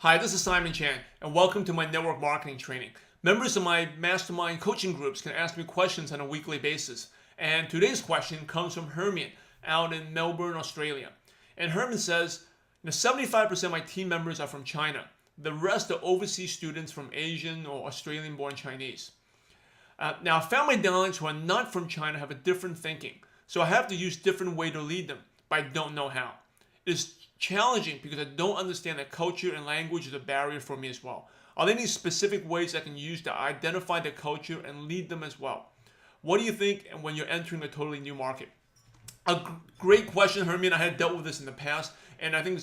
Hi, this is Simon Chan, and welcome to my network marketing training. Members of my mastermind coaching groups can ask me questions on a weekly basis. And today's question comes from Hermione out in Melbourne, Australia. And Hermione says, 75% of my team members are from China. The rest are overseas students from Asian or Australian-born Chinese. Now, I found my downlines who are not from China have a different thinking. So I have to use different way to lead them, but I don't know how. It is challenging because I don't understand that culture and language is a barrier for me as well. Are there any specific ways I can use to identify the culture and lead them as well? What do you think when you're entering a totally new market? Great question, Hermione. I had dealt with this in the past, and I think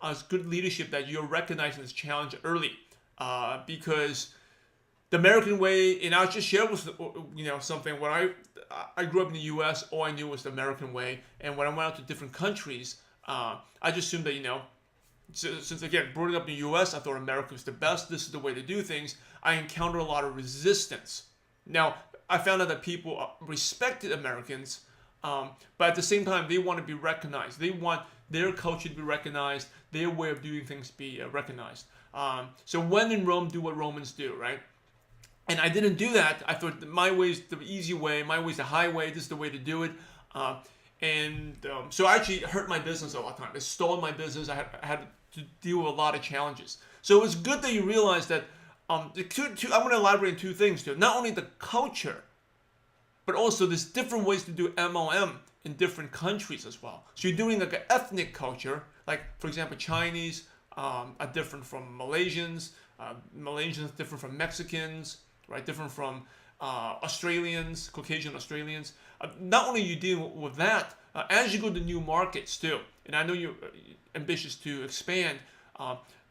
it's good leadership that you're recognizing this challenge early, because the American way, and I'll just share with something. When I grew up in the U.S., all I knew was the American way, and when I went out to different countries, I just assumed that, since again, growing up in the U.S., I thought America was the best. This is the way to do things. I encountered a lot of resistance. Now, I found out that people respected Americans, but at the same time, they want to be recognized. They want their culture to be recognized, their way of doing things to be recognized. So when in Rome, do what Romans do, right? And I didn't do that. I thought my way is the easy way, my way is the highway, this is the way to do it. So I actually hurt my business a lot of times. It stalled my business. I had to deal with a lot of challenges. So it's good that you realize that I'm going to elaborate on two things too. Not only the culture, but also there's different ways to do MLM in different countries as well. So you're doing like an ethnic culture, like for example, Chinese are different from Malaysians. Malaysians different from Mexicans, right? Different from Australians, Caucasian Australians. Not only you deal with that, as you go to new markets too, and I know you're ambitious to expand,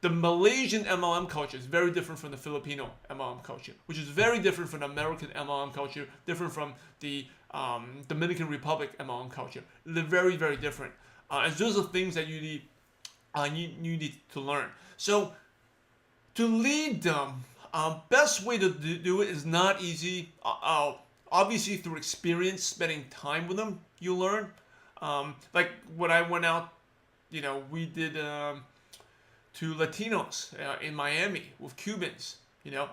the Malaysian MLM culture is very different from the Filipino MLM culture, which is very different from the American MLM culture, different from the Dominican Republic MLM culture. They're very, very different. And those are things that you need to learn. So to lead them, best way to do it is not easy. Obviously, through experience, spending time with them, you learn. Like when I went out, we did to Latinos in Miami with Cubans.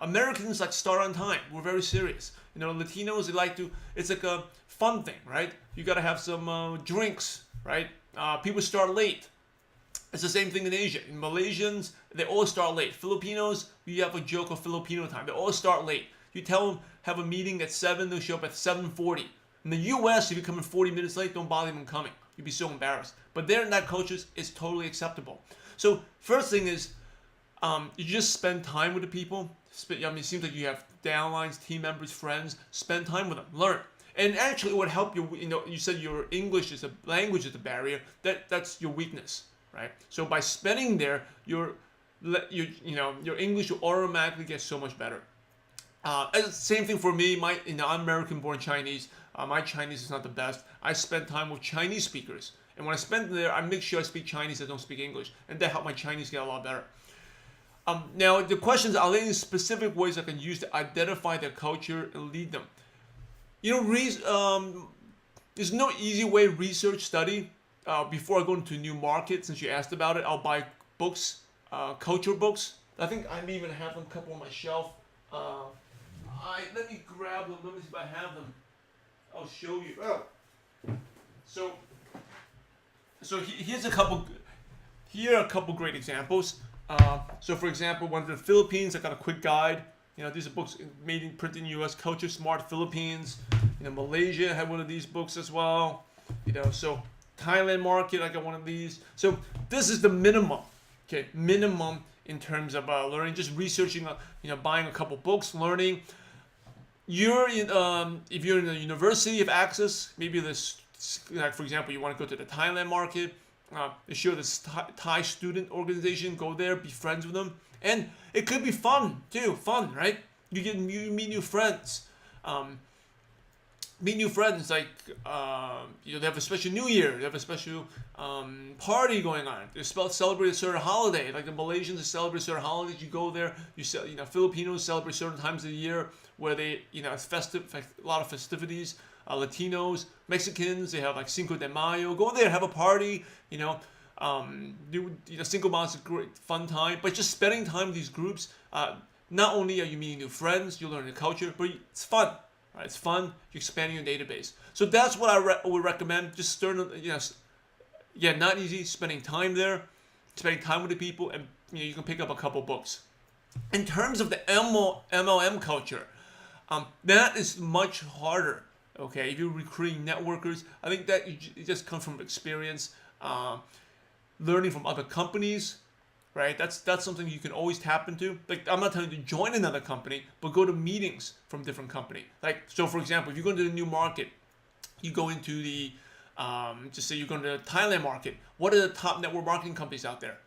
Americans start on time. We're very serious. Latinos, they like to. It's like a fun thing, right? You got to have some drinks, right? People start late. It's the same thing in Asia. In Malaysians, they all start late. Filipinos, we have a joke of Filipino time. They all start late. You tell them, have a meeting at 7, they'll show up at 7:40. In the U.S., if you come in 40 minutes late, don't bother them coming. You'd be so embarrassed. But there in that culture, it's totally acceptable. So first thing is, you just spend time with the people. It seems like you have downlines, team members, friends. Spend time with them. Learn. And actually, it would help you. You said your English is language is a barrier. That's your weakness. Right. So by spending there, your English will automatically get so much better. Same thing for me. I'm American-born Chinese. My Chinese is not the best. I spend time with Chinese speakers, and when I spend there, I make sure I speak Chinese. I don't speak English, and that helped my Chinese get a lot better. Now the question is, are there any specific ways I can use to identify their culture and lead them? There's no easy way research study. Before I go into a new market, since you asked about it, I'll buy books, culture books. I think I may even have them a couple on my shelf. Let me grab them. Let me see if I have them. I'll show you. So here's a couple. Here are a couple great examples. So for example, one of the Philippines, I got a quick guide. These are books printed in the U.S. Culture Smart Philippines. Malaysia had one of these books as well. So Thailand market, I got one of these. So this is the minimum, okay? Minimum in terms of learning, just researching, buying a couple books, learning. If you're in a university, you have access. Maybe this, like for example, you want to go to the Thailand market. They show this Thai student organization. Go there, be friends with them, and it could be fun too. Fun, right? You meet new friends. Meet new friends, like they have a special New Year, they have a special party going on. They celebrate a certain holiday, like the Malaysians celebrate certain holidays. You go there, Filipinos celebrate certain times of the year where they, it's festive, a lot of festivities. Latinos, Mexicans, they have like Cinco de Mayo. Go there, have a party. Single mom is a great fun time, but just spending time with these groups, not only are you meeting new friends, you learn the culture, but it's fun. Right? It's fun. You're expanding your database. So that's what I would recommend. Just start, not easy. Spending time there, spending time with the people, and you can pick up a couple books. In terms of the MLM culture, that is much harder. Okay, if you're recruiting networkers, I think that it just comes from experience, learning from other companies, right? That's something you can always tap into. Like, I'm not telling you to join another company, but go to meetings from different company. Like, so for example, if you go into the new market, you go into the, just say you're going to the Thailand market. What are the top network marketing companies out there,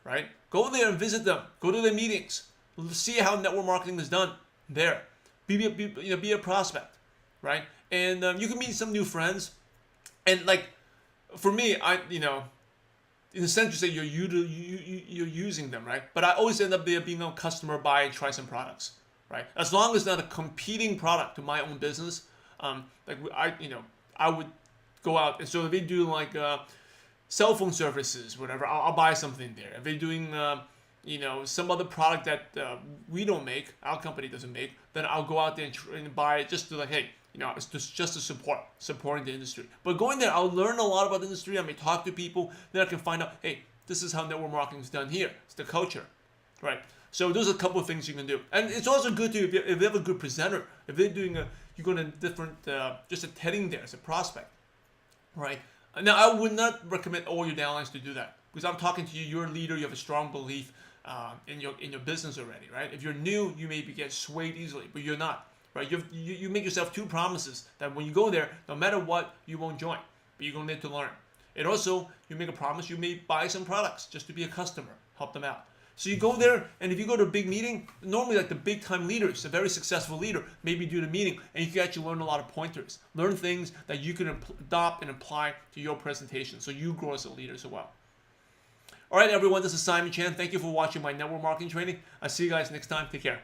right? Go there and visit them. Go to their meetings. See how network marketing is done there. Be a prospect, right? And you can meet some new friends. And like, for me, in a sense, you say you're using them, right? But I always end up there being a customer, buy and try some products, right? As long as it's not a competing product to my own business, I would go out. And so if they do like cell phone services, whatever, I'll buy something there. If they're doing some other product that we don't make, our company doesn't make, then I'll go out there and buy it just to like, hey, it's just to supporting the industry. But going there, I'll learn a lot about the industry. I may talk to people. Then I can find out, hey, this is how network marketing is done here. It's the culture, right? So those are a couple of things you can do. And it's also good to, if you have a good presenter, if they're doing you're going to different, just attending there as a prospect, right? Now, I would not recommend all your downlines to do that, because I'm talking to you, you're a leader, you have a strong belief in your business already, right? If you're new, you maybe get swayed easily, but you're not. Right? You make yourself 2 promises that when you go there, no matter what, you won't join, but you're going to need to learn. And also, you make a promise you may buy some products just to be a customer, help them out. So you go there, and if you go to a big meeting, normally like the big time leaders, a very successful leader, maybe do the meeting, and you can actually learn a lot of pointers, learn things that you can adopt and apply to your presentation, so you grow as a leader as well. All right, everyone, this is Simon Chan. Thank you for watching my network marketing training. I'll see you guys next time. Take care.